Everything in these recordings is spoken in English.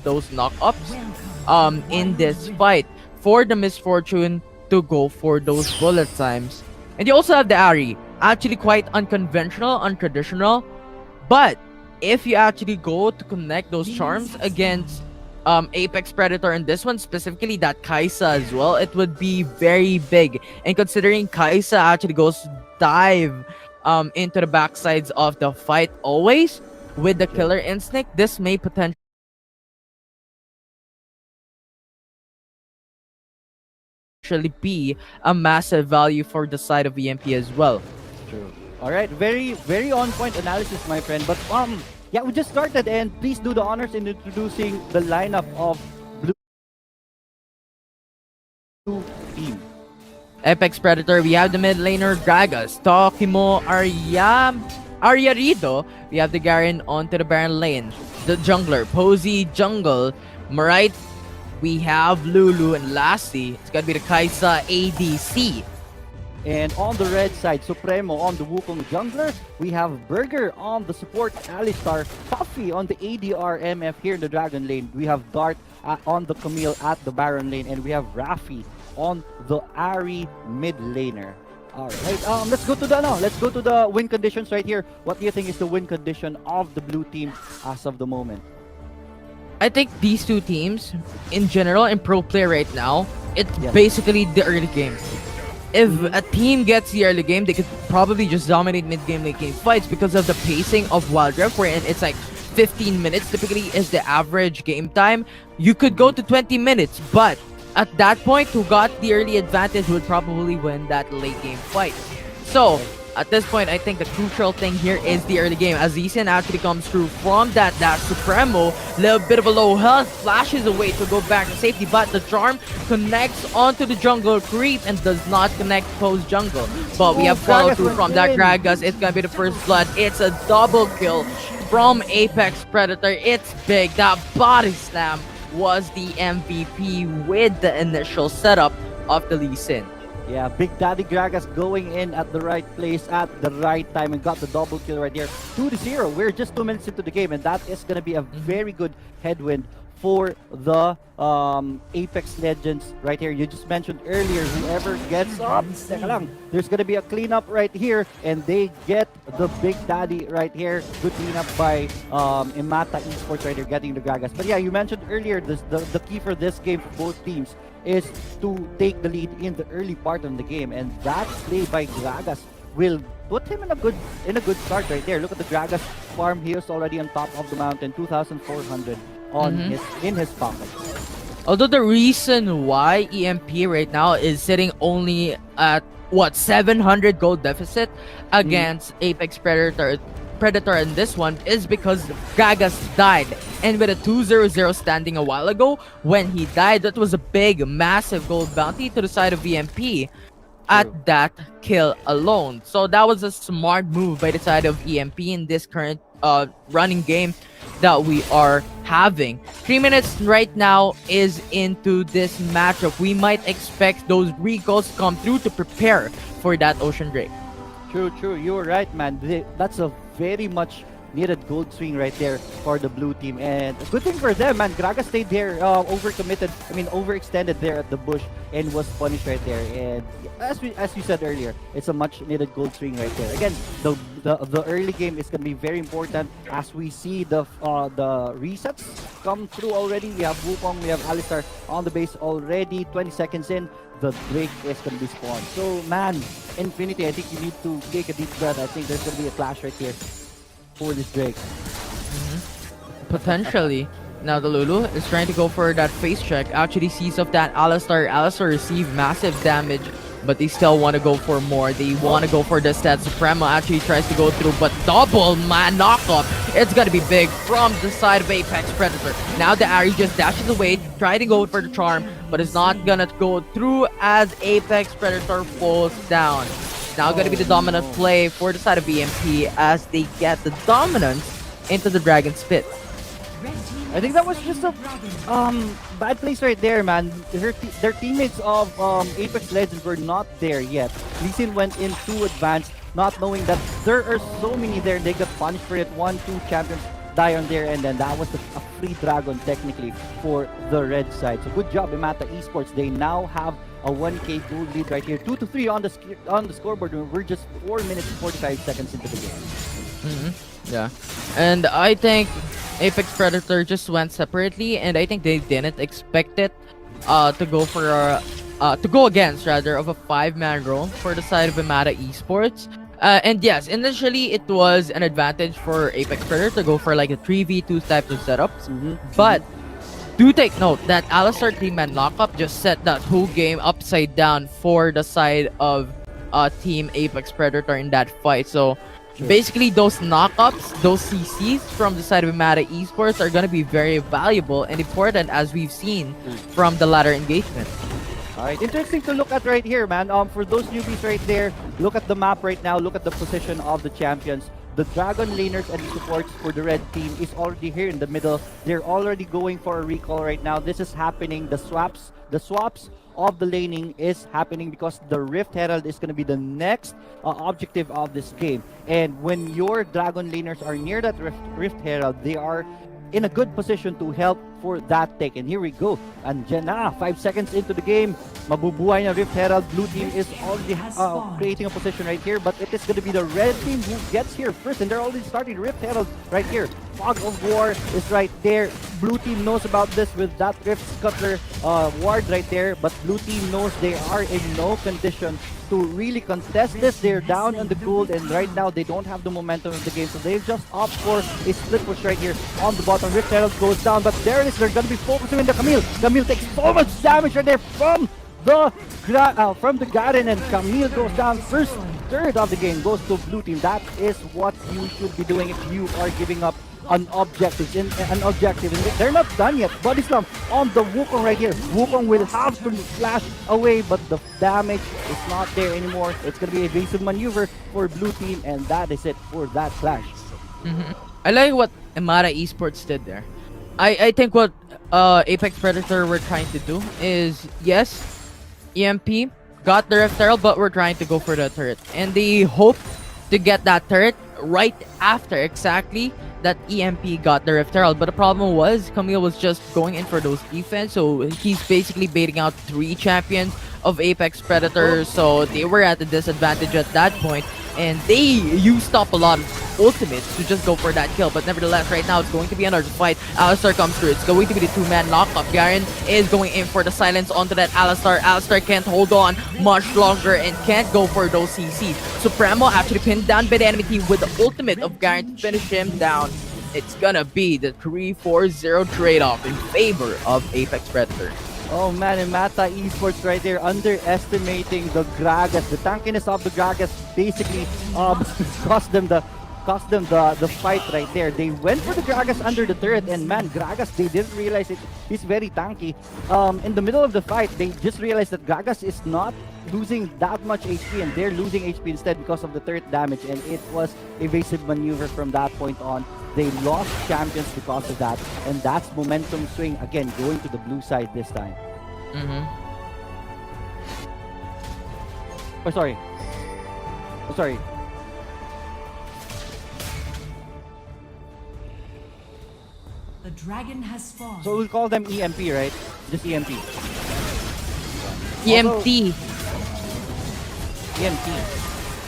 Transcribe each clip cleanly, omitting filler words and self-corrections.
those knockups in this fight for the misfortune to go for those bullet times. And you also have the Ari, actually quite unconventional, untraditional, but if you actually go to connect those charms against Apex Predator in this one, specifically that Kaisa as well, it would be very big. And considering Kaisa actually goes dive into the backsides of the fight always with the killer instinct, this may potentially be a massive value for the side of EMP as well. True. All right, very very on point analysis, my friend. But yeah, we just started, and please do the honors in introducing the lineup of blue team. Apex Predator, we have the mid laner Gragas, Tokimo, Aryarido. We have the Garen onto the Baron lane. The jungler, Posey Jungle, Marite. We have Lulu, and lastly, it's gonna be the Kaisa ADC. And on the red side, Supremo on the Wukong jungler. We have Burger on the support Alistar. Puffy on the ADR MF here in the Dragon lane. We have Dart on the Camille at the Baron lane. And we have Rafi on the Ari mid laner. Alright, let's go to the win conditions right here. What do you think is the win condition of the blue team as of the moment? I think these two teams, in general, in pro play right now, it's Yes. basically the early game. If a team gets the early game, they could probably just dominate mid-game, late-game fights because of the pacing of Wild Rift, wherein it's like 15 minutes typically is the average game time. You could go to 20 minutes, but at that point, who got the early advantage would probably win that late-game fight. So, at this point, I think the crucial thing here is the early game. As Lee Sin actually comes through from that Supremo, little bit of a low health, flashes away to go back to safety, but the charm connects onto the jungle creep and does not connect post jungle. But we have follow through from that Gragas. It's gonna be the first blood. It's a double kill from Apex Predator. It's big. That body slam was the MVP with the initial setup of the Lee Sin. Yeah, Big Daddy Gragas going in at the right place at the right time and got the double kill right here. 2-0. We're just 2 minutes into the game, and that is going to be a very good headwind for the Apex Legends right here. You just mentioned earlier, whoever gets up, teka lang, there's going to be a cleanup right here, and they get the Big Daddy right here. Good cleanup by Emata Esports right here, getting the Gragas. But yeah, you mentioned earlier, the key for this game for both teams is to take the lead in the early part of the game, and that play by Gragas will put him in a good start right there. Look at the Gragas farm. He is already on top of the mountain, 2,400 on in his pocket. Although the reason why EMP right now is sitting only at 700 gold deficit against Apex Predator in this one is because Gragas died, and with a 2-0-0 standing a while ago, when he died, that was a big, massive gold bounty to the side of EMP at that kill alone. So that was a smart move by the side of EMP in this current running game that we are having. 3 minutes right now is into this matchup. We might expect those recalls to come through to prepare for that Ocean Drake. True. You were right, man. That's a very much needed gold swing right there for the blue team, and a good thing for them, man. Gragas stayed there, overextended there at the bush and was punished right there. And as you said earlier, it's a much needed gold swing right there. Again, the early game is gonna be very important as we see the resets come through already. We have Wukong, we have Alistar on the base already. 20 seconds in, the Drake is gonna be spawned. So man, Infinity, I think you need to take a deep breath. I think there's gonna be a clash right here for this Drake. Potentially. Now the Lulu is trying to go for that face check. Actually sees off that Alistar. Alistar received massive damage, but they still want to go for more. They want to go for the stat. Supremo actually tries to go through, but double man knockup. It's gonna be big from the side of Apex Predator. Now the Ari just dashes away, try to go for the charm, but it's not gonna go through as Apex Predator falls down. Now gonna be the dominant play for the side of EMP as they get the dominance into the Dragon Spit. I think that was just a bad place right there, man. Their teammates of Apex Legends were not there yet. Lee Sin went in too advanced, not knowing that there are so many there. They got punished for it. 1-2 champions die on their end, and that was a free dragon technically for the red side. So good job, Emata Esports. They now have a 1K gold lead right here. 2-3 on the scoreboard. We're just 4 minutes and 45 seconds into the game. Yeah, and I think Apex Predator just went separately, and I think they didn't expect it to go for to go against rather of a 5-man role for the side of Emata Esports. And yes, initially it was an advantage for Apex Predator to go for like a 3v2 type of setups, but do take note that Alistar 3-man lockup just set that whole game upside down for the side of Team Apex Predator in that fight. So basically those knockups, those CCs from the side of Emata Esports are going to be very valuable and important, as we've seen from the latter engagement. Alright, interesting to look at right here, man. For those newbies right there, look at the map right now, look at the position of the champions. The Dragon laners and supports for the red team is already here in the middle. They're already going for a recall right now. This is happening. The swaps of the laning is happening because the Rift Herald is going to be the next objective of this game. And when your Dragon laners are near that Rift Herald, they are in a good position to help for that take. And here we go. And 5 seconds into the game, mabubuhay na Rift Herald. Blue team is already creating a position right here, but it is going to be the red team who gets here first, and they're already starting Rift Herald right here. Fog of War is right there. Blue team knows about this with that Rift Scuttler ward right there, but blue team knows they are in no condition to really contest this. They're down on the gold, and right now they don't have the momentum of the game, so they've just opted for a split push right here on the bottom. Rift Herald goes down, but there it is. They're gonna be focusing on the Camille. Camille takes so much damage right there from the Garen, and Camille goes down. First third of the game goes to blue team. That is what you should be doing if you are giving up an objective, and they're not done yet. Body slam on the Wukong right here. Wukong will have to flash away, but the damage is not there anymore. It's gonna be a evasive maneuver for blue team, and that is it for that clash. I like what Emata Esports did there. I think what Apex Predator were trying to do is, yes, EMP got the Rift Herald, but we're trying to go for the turret, and they hope to get that turret right after exactly that EMP got the Rift Herald. But the problem was Camille was just going in for those defense, so he's basically baiting out 3 champions of Apex Predator, so they were at a disadvantage at that point, and they used up a lot of ultimates to just go for that kill. But nevertheless, right now it's going to be another fight. Alistar comes through. It's going to be the 2-man lockup. Garen is going in for the silence onto that Alistar. Alistar can't hold on much longer and can't go for those CCs. Supremo actually pinned down by the enemy team with the ultimate of Garen to finish him down. It's gonna be the 3-4-0 trade-off in favor of Apex Predator. Oh man, Emata Esports right there underestimating the Gragas. The tankiness of the Gragas basically cost them the fight right there. They went for the Gragas under the turret, and man, Gragas, they didn't realize it. He's very tanky. In the middle of the fight, they just realized that Gragas is not losing that much HP, and they're losing HP instead because of the turret damage, and it was evasive maneuver from that point on. They lost champions because of that, and that's momentum swing again, going to the blue side this time. Oh, sorry. The dragon has spawned. So we'll call them EMP, right? Just EMP. EMT. EMP.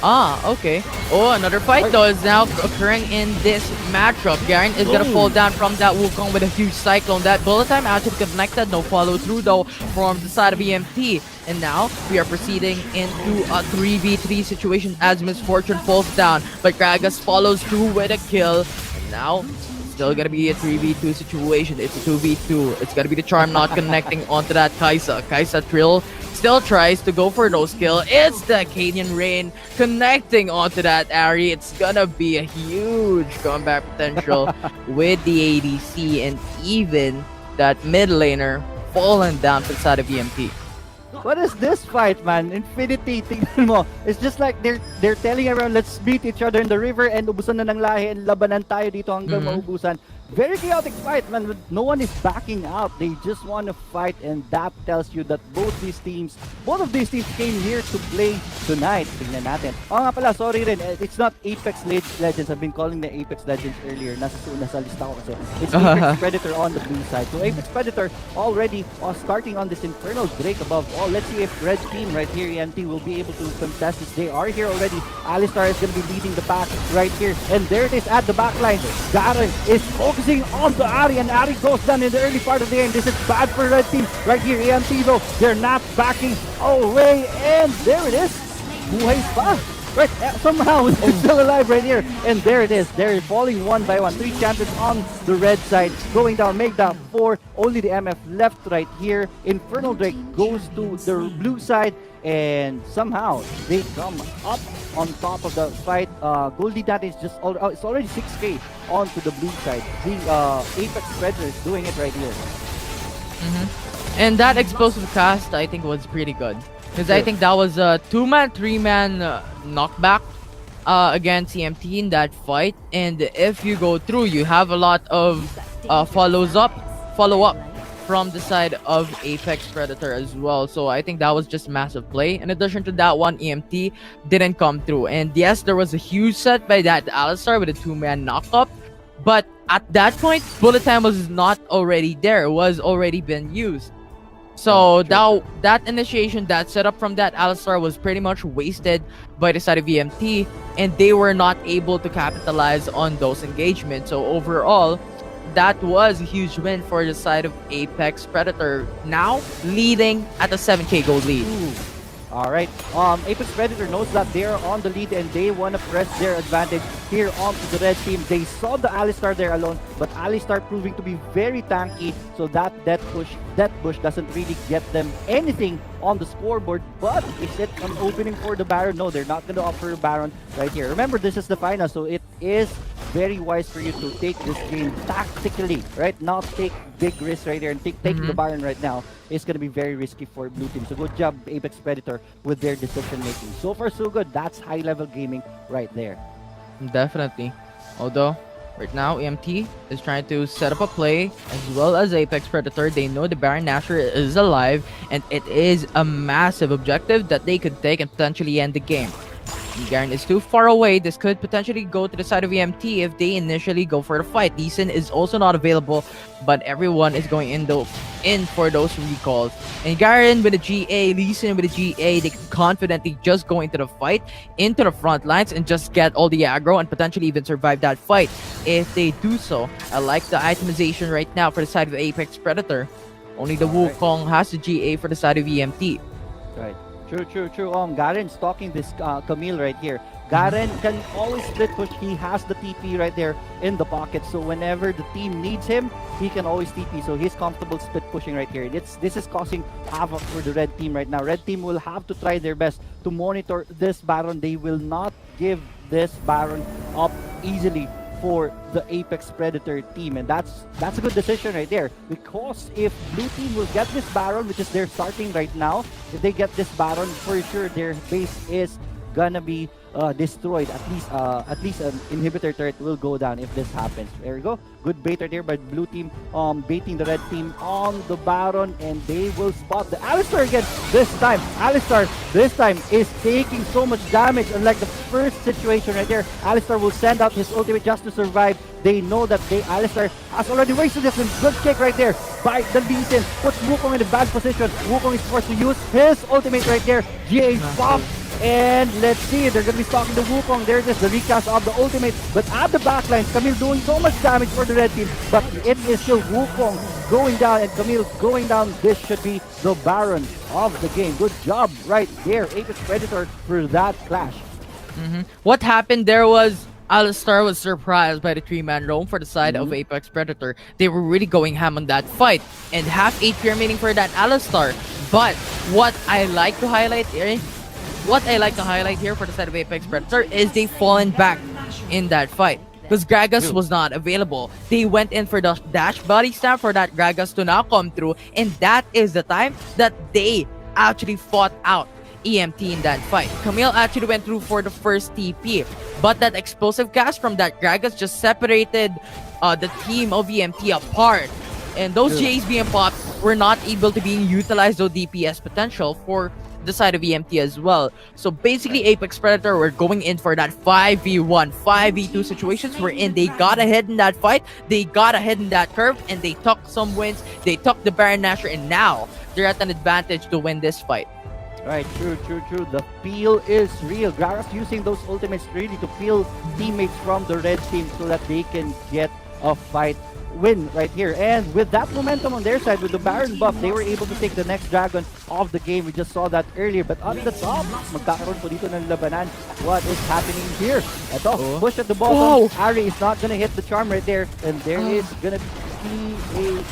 Ah, okay. Oh, another fight though is now occurring in this matchup. Garen is gonna fall down from that Wukong with a huge cyclone. That bullet time actually connected, no follow through though from the side of EMT. And now we are proceeding into a 3v3 situation as Misfortune falls down, but Gragas follows through with a kill. And now it's still gonna be a 3v2 situation. It's a 2v2. It's gonna be the charm not connecting onto that Kaisa. Kaisa Trill still tries to go for those kill. It's the Acadian Rain connecting onto that Ari. It's gonna be a huge comeback potential with the ADC, and even that mid laner falling down to the side of EMP. What is this fight, man? Infinity, tingnan mo. It's just like they're telling everyone, let's beat each other in the river and ubusan na ng lahi and labanan tayo dito hanggang maubusan. Very chaotic fight, man. No one is backing out. They just want to fight, and that tells you that both of these teams came here to play tonight. Tingnan natin. Oh nga pala, sorry rin. It's not Apex Legends. I've been calling the Apex Legends earlier. Nasa lista ko kasi. It's Apex Predator on the blue side. So Apex Predator already starting on this Infernal Drake above all. Let's see if Red Team right here, EMT, will be able to contest this. They are here already. Alistar is going to be leading the pack right here. And there it is at the back line. Garen is focusing on the Ari, and Ari goes down in the early part of the game. This is bad for Red Team. Right here, EMT though, they're not backing away, and there it is. Buhay pa. Right, somehow it's still alive right here. And there it is. They're falling one by one. 3 champions on the red side. Going down, make that 4. Only the MF left right here. Infernal Drake goes to the blue side. And somehow they come up on top of the fight. Goldie Dad is just it's already 6k onto the blue side. The Apex Predator is doing it right here. And that explosive cast, I think, was pretty good. Because I think that was a 2-man, 3-man knockback against CMT in that fight. And if you go through, you have a lot of follow-up from the side of Apex Predator as well. So I think that was just massive play. In addition to that one, EMT didn't come through. And yes, there was a huge set by that Alistar with a 2-man knock-up. But at that point, bullet time was not already there. It was already been used. So that initiation, that setup from that Alistar was pretty much wasted by the side of EMT, and they were not able to capitalize on those engagements. So overall, that was a huge win for the side of Apex Predator, now leading at a 7k gold lead. All right. Apex Predator knows that they're on the lead and they want to press their advantage here onto the red team. They saw the Alistar there alone, but Alistar proving to be very tanky, so that bush doesn't really get them anything on the scoreboard. But is it an opening for the Baron? No, they're not going to offer a Baron right here. Remember, this is the final, so it is very wise for you to take this game tactically, right? Not take big risks right there, and taking the Baron right now is going to be very risky for blue team. So good job, Apex Predator, with their decision making. So far, so good. That's high level gaming right there. Definitely. Although, right now, EMT is trying to set up a play as well as Apex Predator. They know the Baron Nashor is alive, and it is a massive objective that they could take and potentially end the game. Garen is too far away. This could potentially go to the side of EMT if they initially go for the fight. Lee Sin is also not available, but everyone is going in for those recalls. And Garen with a GA, Lee Sin with a GA, they can confidently just go into the fight, into the front lines, and just get all the aggro and potentially even survive that fight. If they do so, I like the itemization right now for the side of Apex Predator. Only the Wukong has the GA for the side of EMT. Right. True. Garen stalking this Camille right here. Garen can always split push. He has the TP right there in the pocket. So whenever the team needs him, he can always TP. So he's comfortable split pushing right here. This is causing havoc for the red team right now. Red team will have to try their best to monitor this Baron. They will not give this Baron up easily for the Apex Predator team, and that's a good decision right there, because if blue team will get this Baron, which is they're starting right now, if they get this Baron, for sure their base is gonna be destroyed. At least an inhibitor turret will go down if this happens. There we go. Good bait right there by blue team, baiting the red team on the Baron, and they will spot the Alistar again. This time, Alistar is taking so much damage. Unlike the first situation right there, Alistar will send out his ultimate just to survive. They know that Alistar has already wasted this, and good kick right there by the Lee Sin. Puts Wukong in a bad position. Wukong is forced to use his ultimate right there. GA pop. And let's see, they're going to be stalking the Wukong. There it is, the recast of the ultimate. But at the backline, Camille doing so much damage for the red team. But it is still Wukong going down and Camille going down. This should be the Baron of the game. Good job right there, Apex Predator, for that clash. What happened there was Alistar was surprised by the 3-man roam for the side of Apex Predator. They were really going ham on that fight, and half HP remaining for that Alistar. But what I like to highlight here for the side of Apex Predator is they've fallen back in that fight, because Gragas was not available. They went in for the dash body stab for that Gragas to now come through, and that is the time that they actually fought out EMT in that fight. Camille actually went through for the first TP, but that explosive cast from that Gragas just separated the team of EMT apart. And those True. Jays being popped were not able to being utilized the DPS potential for the side of EMT as well. So basically Apex Predator were going in for that 5v1, 5v2 situations wherein they got ahead in that fight, they got ahead in that curve, and they took some wins, they took the Baron Nashor, and now they're at an advantage to win this fight. Right, true. The peel is real. Gragas using those ultimates really to peel teammates from the red team so that they can get a fight win right here. And with that momentum on their side, with the Baron buff, they were able to take the next dragon of the game. We just saw that earlier. But on the top, magkakaroon po dito ng labanan. What is happening here? Ito, push at the bottom. Ari is not gonna hit the charm right there. And there is gonna be a...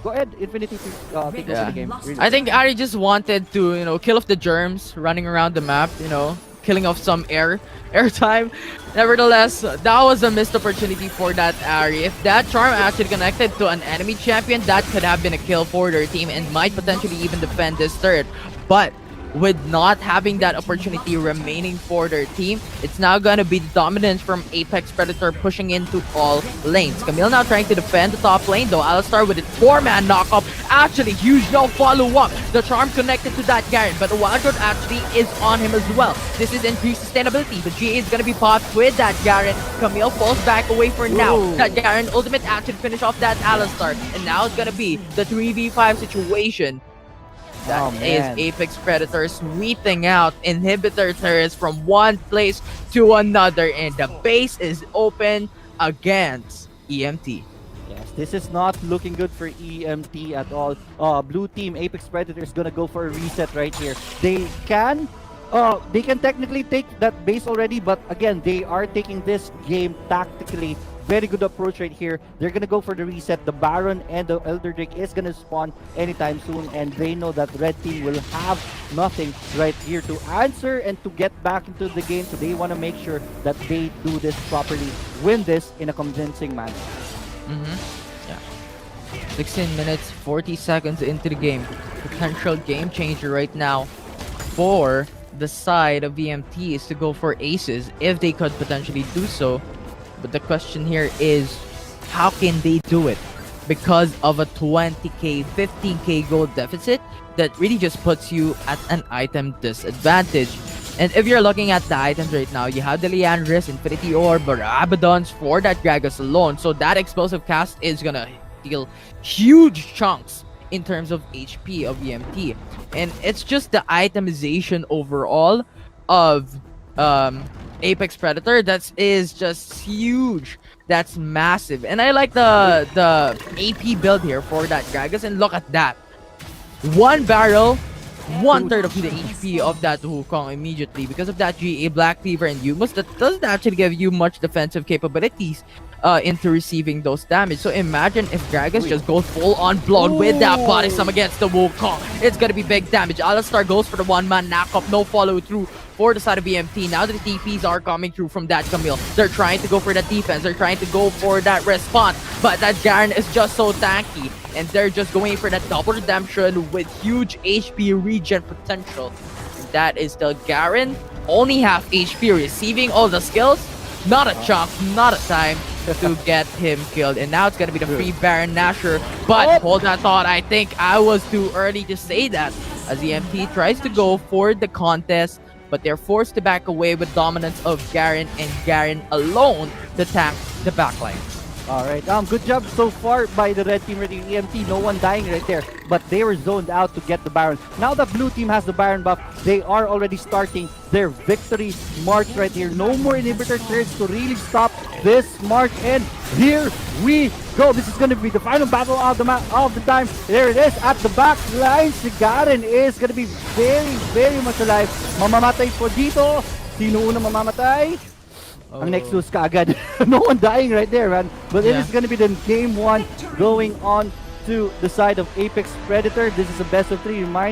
Go ahead, Infinity, take over the game. Really. I think Ari just wanted to, kill off the germs running around the map, killing off some airtime. Nevertheless, that was a missed opportunity for that Ari. If that charm actually connected to an enemy champion, that could have been a kill for their team and might potentially even defend this turret. But with not having that opportunity remaining for their team, it's now gonna be the dominance from Apex Predator pushing into all lanes. Camille now trying to defend the top lane, though Alistar with a 4-man knockup. Actually, huge no follow-up. The charm connected to that Garen, but the Wild Growth actually is on him as well. This is increased sustainability. The GA is gonna be popped with that Garen. Camille falls back away for now. That Garen ultimate actually finish off that Alistar, and now it's gonna be the 3v5 situation. That is Apex Predator sweeping out inhibitor turrets from one place to another, and the base is open against EMT. Yes, this is not looking good for EMT at all. Blue team, Apex Predator is gonna go for a reset right here. They can technically take that base already, but again, they are taking this game tactically. Very good approach right here. They're gonna go for the reset. The Baron and the Elder Drake is gonna spawn anytime soon, and they know that red team will have nothing right here to answer and to get back into the game. So they want to make sure that they do this properly, win this in a convincing manner. Yeah. 16 minutes, 40 seconds into the game. Potential game changer right now for the side of VMT is to go for aces if they could potentially do so. But the question here is, how can they do it? Because of a 20k, 15k gold deficit that really just puts you at an item disadvantage. And if you're looking at the items right now, you have the Leandris, Infinity Orb, or Abaddons for that Gragas alone. So that explosive cast is gonna deal huge chunks in terms of HP of EMT. And it's just the itemization overall of Apex Predator that is just huge. That's massive. And I like the AP build here for that Gragas, and look at that. One barrel, 1/3 of the HP of that Wukong immediately because of that GA Black Cleaver and Hummus that doesn't actually give you much defensive capabilities into receiving those damage. So imagine if Gragas just goes full on blood with that body slam against the Wukong. It's gonna be big damage. Alistar goes for the 1-man knockup, no follow through for the side of BMT. Now that the TPs are coming through from that Camille, they're trying to go for that defense, they're trying to go for that response, but that Garen is just so tanky, and they're just going for that double redemption with huge HP regen potential. And that is the Garen, only half HP, receiving all the skills, not a chunk, not a time to get him killed. And now it's gonna be the free Baron Nashor, but hold that thought, I think I was too early to say that, as EMT tries to go for the contest, but they're forced to back away with dominance of Garen, and Garen alone to tank the backline. Alright, good job so far by the red team ready. EMT, no one dying right there, but they were zoned out to get the Baron. Now that blue team has the Baron buff, they are already starting their victory march right here. No more inhibitor turrets to really stop this march, and here we go. This is going to be the final battle of the time. There it is at the back line. Si Garen is going to be very much alive. Mamamatay po dito. Sino una mamamatay? Ang Nexus kaagad. No one dying right there, man. But it is going to be the game one going on to the side of Apex Predator. This is a best of 3. Remind